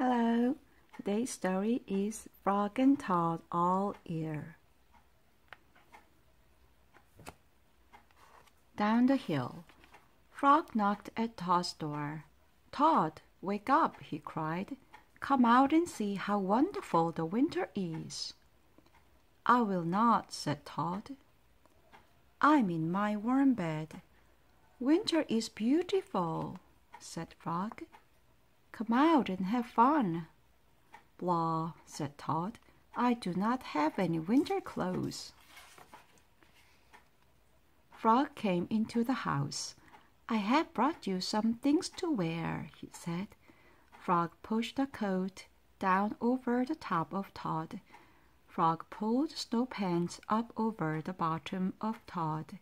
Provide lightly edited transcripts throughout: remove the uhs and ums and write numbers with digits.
Hello, today's story is Frog and Toad All Ear. Down the hill, Frog knocked at Toad's door. "Toad, wake up," he cried. "Come out and see how wonderful the winter is." "I will not," said Toad. "I'm in my warm bed." "Winter is beautiful," said Frog. "Come out and have fun." "Blah," said Toad. "I do not have any winter clothes." Frog came into the house. "I have brought you some things to wear," he said. Frog pushed the coat down over the top of Toad. Frog pulled snow pants up over the bottom of Toad.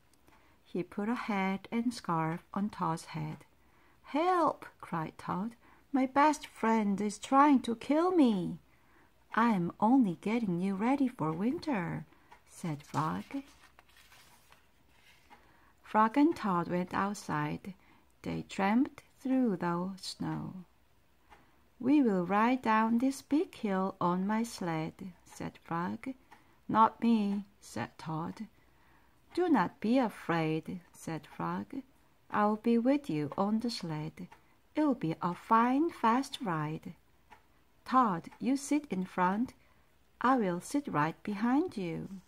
He put a hat and scarf on Toad's head. "Help!" cried Toad. "My best friend is trying to kill me." "I am only getting you ready for winter," said Frog. Frog and Toad went outside. They tramped through the snow. "We will ride down this big hill on my sled," said Frog. "Not me," said Toad. "Do not be afraid," said Frog. "I'll be with you on the sled. It'll be a fine, fast ride. Toad, you sit in front. I will sit right behind you."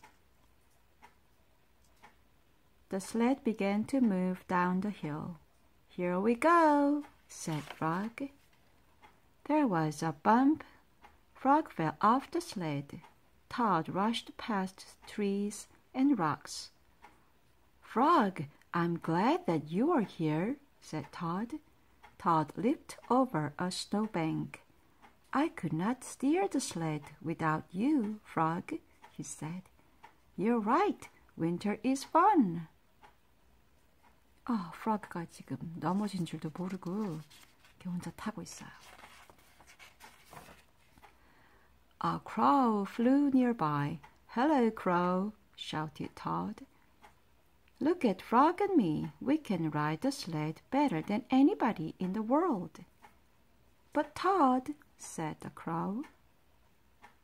The sled began to move down the hill. "Here we go," said Frog. There was a bump. Frog fell off the sled. Toad rushed past trees and rocks. "Frog, I'm glad that you are here," said Toad. Toad leaped over a snowbank. "I could not steer the sled without you, Frog," he said. "You're right. Winter is fun." 프로그가 지금 넘어진 줄도 모르고 이렇게 혼자 타고 있어요. A crow flew nearby. "Hello, Crow," shouted Toad. "Look at Frog and me. We can ride the sled better than anybody in the world." "But Toad," said the crow,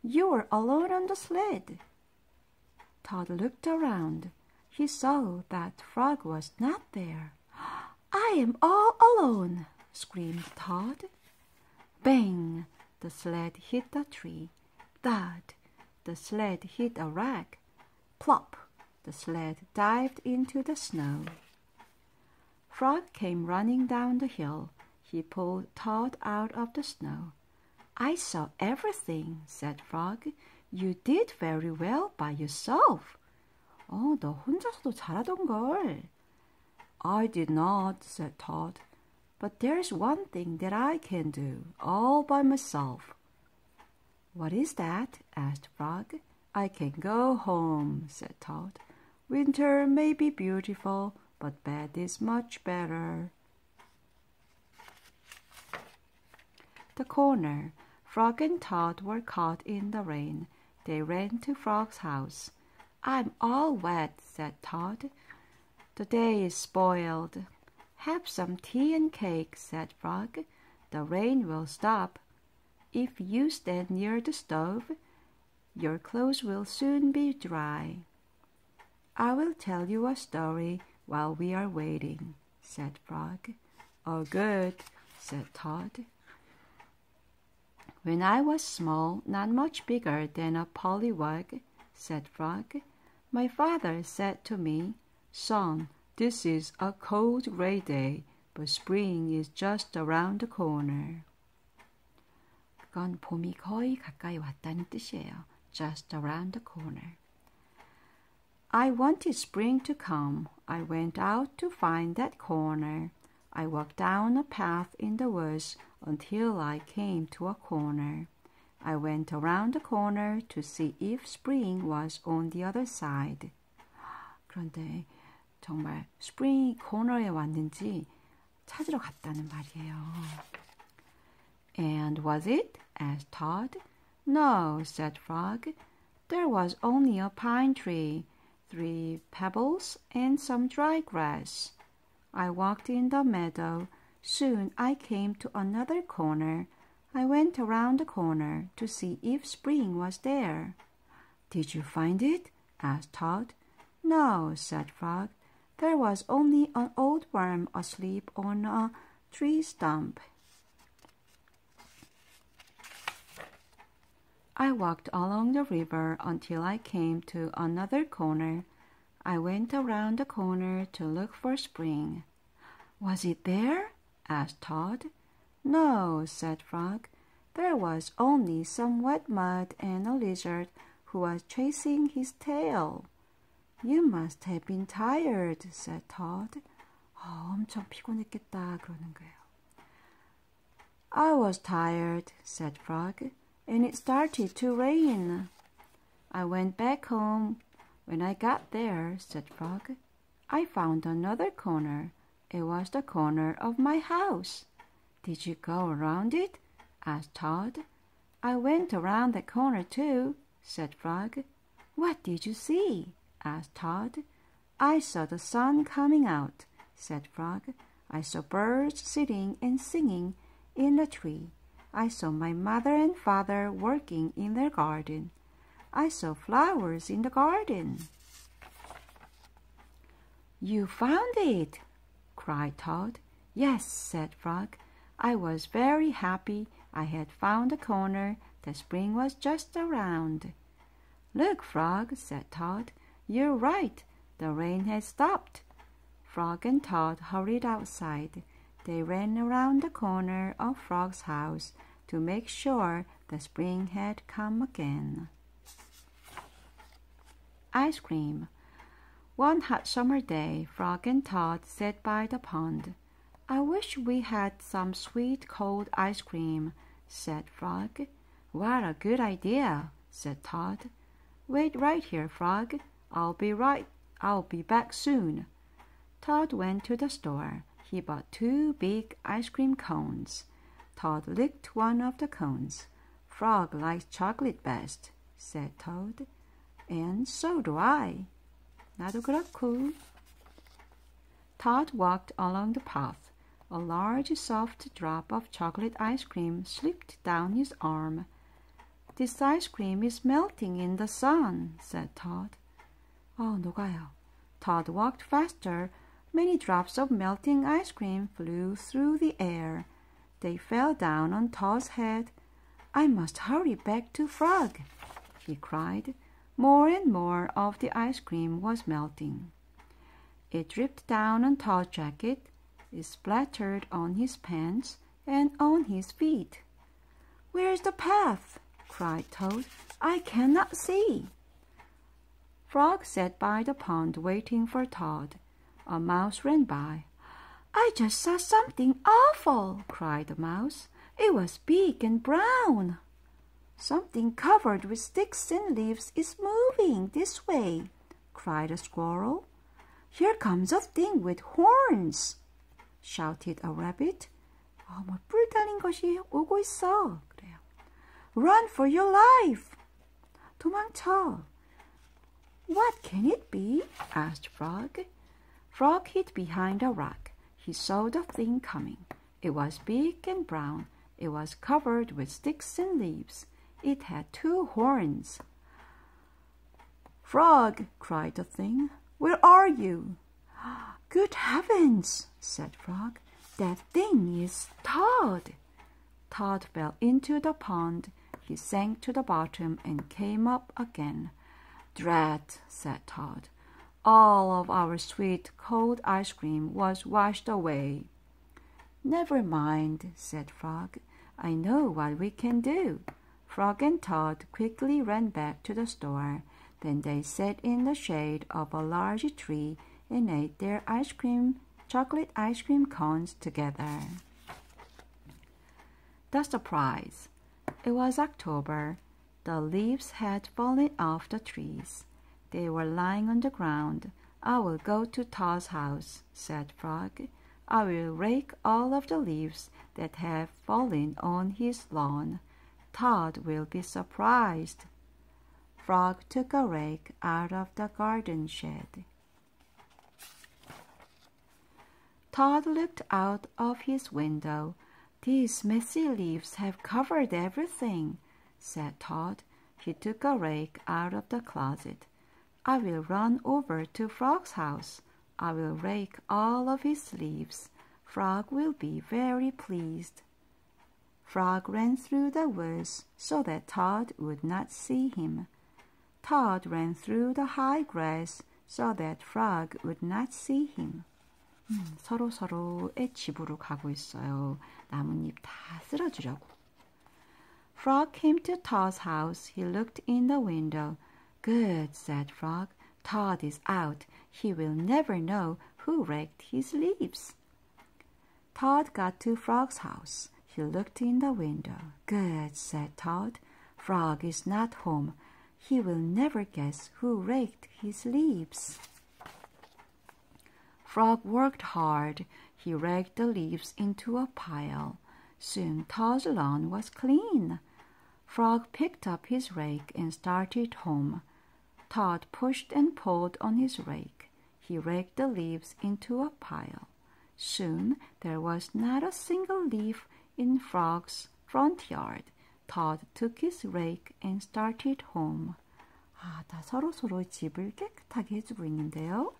"you were alone on the sled." Toad looked around. He saw that Frog was not there. "I am all alone," screamed Toad. Bang! The sled hit a tree. Thud! The sled hit a rag. Plop! The sled dived into the snow. Frog came running down the hill. He pulled Toad out of the snow. "I saw everything," said Frog. "You did very well by yourself." 너 혼자서도 잘하던걸. "I did not," said Toad. "But there's one thing that I can do, all by myself." "What is that?" asked Frog. "I can go home," said Toad. "Winter may be beautiful, but bed is much better." The corner. Frog and Toad were caught in the rain. They ran to Frog's house. "I'm all wet," said Toad. "The day is spoiled." "Have some tea and cake," said Frog. "The rain will stop. If you stand near the stove, your clothes will soon be dry." "I will tell you a story while we are waiting," said Frog. "Oh, good," said Toad. "When I was small, not much bigger than a pollywog," said Frog, "my father said to me, 'Son, this is a cold, gray day, but spring is just around the corner.'" 그건 봄이 거의 가까이 왔다는 뜻이에요. Just around the corner. "I wanted spring to come. I went out to find that corner. I walked down a path in the woods until I came to a corner. I went around the corner to see if spring was on the other side." 그런데 정말 스프링이 코너에 왔는지 찾으러 갔다는 말이에요. "And was it?" asked Toad. "No," said Frog. "There was only a pine tree, 3 pebbles, and some dry grass. I walked in the meadow. Soon I came to another corner. I went around the corner to see if Spring was there. Did you find it? asked Todd. No, said Frog. There was only an old worm asleep on a tree stump. I walked along the river until I came to another corner. I went around the corner to look for Spring. Was it there? asked Todd. No, said Frog. There was only some wet mud and a lizard who was chasing his tail. You must have been tired, said Todd. 엄청 피곤했겠다, 그러는 거예요. I was tired, said Frog, and it started to rain. I went back home. When I got there, said Frog, I found another corner. It was the corner of my house. Did you go around it? asked Todd. I went around the corner too, said Frog. What did you see? asked Todd. I saw the sun coming out, said Frog. I saw birds sitting and singing in a tree. I saw my mother and father working in their garden. I saw flowers in the garden. You found it, cried Todd. Yes, said Frog. I was very happy. I had found a corner. The spring was just around. Look, Frog, said Todd. You're right. The rain has stopped. Frog and Todd hurried outside. They ran around the corner of Frog's house to make sure the spring had come again. Ice cream. One hot summer day, Frog and Todd sat by the pond. I wish we had some sweet cold ice cream, said Frog. What a good idea, said Todd. Wait right here, Frog. I'll be back soon. Todd went to the store. He bought 2 big ice cream cones. Todd licked one of the cones. Frog likes chocolate best, said Toad. And so do I. 나도 그렇고. Todd walked along the path. A large soft drop of chocolate ice cream slipped down his arm. This ice cream is melting in the sun, said Todd. 녹아요. Todd walked faster. Many drops of melting ice cream flew through the air. They fell down on Todd's head. I must hurry back to Frog, he cried. More and more of the ice cream was melting. It dripped down on Todd's jacket. It splattered on his pants and on his feet. Where's the path? cried Toad. I cannot see. Frog sat by the pond waiting for Todd. A mouse ran by. I just saw something awful, cried the mouse. It was big and brown. Something covered with sticks and leaves is moving this way, cried a squirrel. Here comes a thing with horns, shouted a rabbit. 뿔 달린 것이 오고 있어. 그래요. Run for your life. 도망쳐. What can it be? asked Frog. Frog hid behind a rock. He saw the thing coming. It was big and brown. It was covered with sticks and leaves. It had 2 horns. Frog, cried the thing, where are you? Good heavens, said Frog. That thing is Todd. Todd fell into the pond. He sank to the bottom and came up again. Drat, said Todd. All of our sweet cold ice cream was washed away. Never mind, said Frog. I know what we can do. Frog and Todd quickly ran back to the store. Then they sat in the shade of a large tree and ate their chocolate ice cream cones together. The surprise. It was October. The leaves had fallen off the trees. They were lying on the ground. I will go to Todd's house, said Frog. I will rake all of the leaves that have fallen on his lawn. Todd will be surprised. Frog took a rake out of the garden shed. Todd looked out of his window. These messy leaves have covered everything, said Todd. He took a rake out of the closet. I will run over to Frog's house. I will rake all of his leaves. Frog will be very pleased. Frog ran through the woods so that Todd would not see him. Todd ran through the high grass so that Frog would not see him. 서로의 집으로 가고 있어요. 나뭇잎 다 쓸어주려고. Frog came to Todd's house. He looked in the window. Good, said Frog. Todd is out. He will never know who raked his leaves. Todd got to Frog's house. He looked in the window. Good, said Todd. Frog is not home. He will never guess who raked his leaves. Frog worked hard. He raked the leaves into a pile. Soon Todd's lawn was clean. Frog picked up his rake and started home. Todd pushed and pulled on his rake. He raked the leaves into a pile. Soon there was not a single leaf in Frog's front yard. Todd took his rake and started home. 다 서로의 집을 깨끗하게 해주고 있는데요.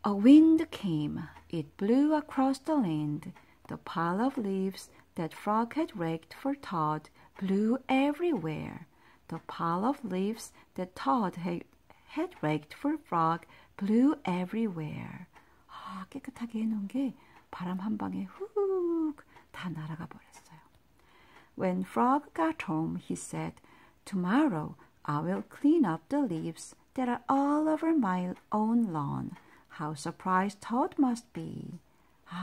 A wind came. It blew across the land. The pile of leaves that Frog had raked for Todd blew everywhere. The pile of leaves that Todd had raked for Frog blew everywhere. 깨끗하게 해놓은 게 바람 한 방에 훅 다 날아가 버렸어요. When Frog got home, he said, Tomorrow I will clean up the leaves that are all over my own lawn. How surprised Todd must be.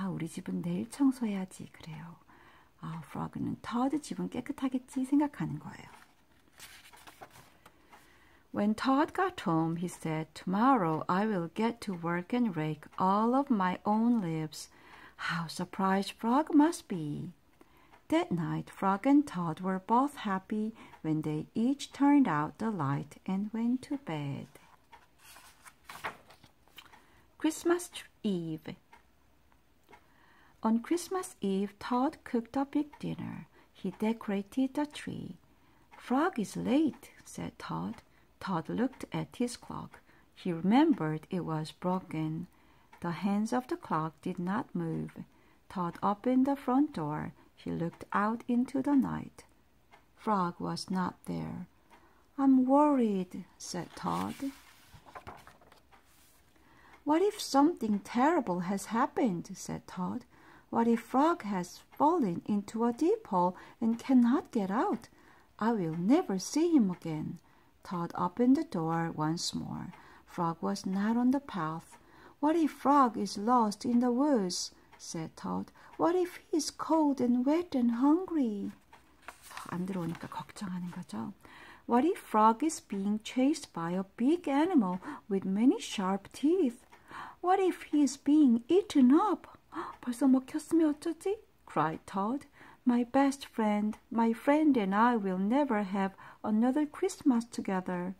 우리 집은 내일 청소해야지 그래요. Frog는 Todd 집은 깨끗하겠지 생각하는 거예요. When Todd got home, he said, Tomorrow I will get to work and rake all of my own leaves. How surprised Frog must be. That night, Frog and Todd were both happy when they each turned out the light and went to bed. Christmas Eve. On Christmas Eve, Todd cooked a big dinner. He decorated the tree. Frog is late, said Todd. Todd looked at his clock. He remembered it was broken. The hands of the clock did not move. Todd opened the front door. He looked out into the night. Frog was not there. I'm worried, said Todd. What if something terrible has happened, said Todd. What if Frog has fallen into a deep hole and cannot get out? I will never see him again. Todd opened the door once more. Frog was not on the path. What if Frog is lost in the woods, said Todd. What if he is cold and wet and hungry? 안 들어오니까 걱정하는 거죠. What if Frog is being chased by a big animal with many sharp teeth? What if he is being eaten up? 벌써 먹혔으면 어쩌지? cried Todd. My best friend, my friend and I will never have another Christmas together.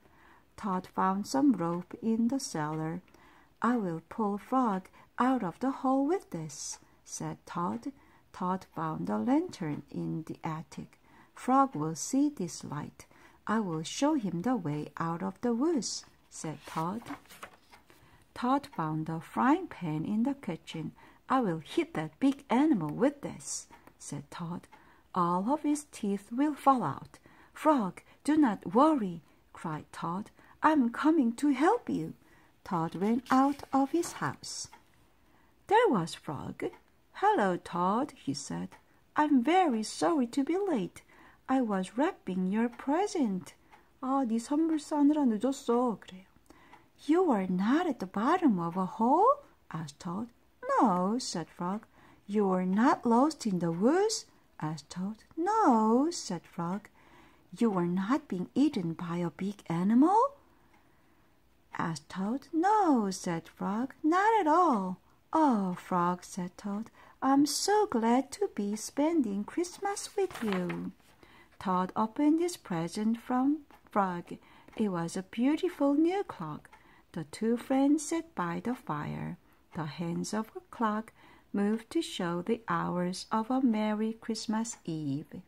Todd found some rope in the cellar. I will pull Frog out of the hole with this, said Todd. Todd found a lantern in the attic. Frog will see this light. I will show him the way out of the woods, said Todd. Todd found a frying pan in the kitchen. I will hit that big animal with this, said Todd. All of his teeth will fall out. Frog, do not worry, cried Todd. I'm coming to help you. Todd ran out of his house. There was Frog. Hello, Todd, he said. I'm very sorry to be late. I was wrapping your present. 네 선물 싸느라 늦었어. 그래요. You are not at the bottom of a hole? asked Todd. No, said Frog. You are not lost in the woods? asked Todd. No, said Frog. You are not being eaten by a big animal? asked Todd. No, said Frog. Not at all. Oh, Frog, said Todd. I'm so glad to be spending Christmas with you. Todd opened his present from Frog. It was a beautiful new clock. The two friends sat by the fire. The hands of the clock move to show the hours of a Merry Christmas Eve.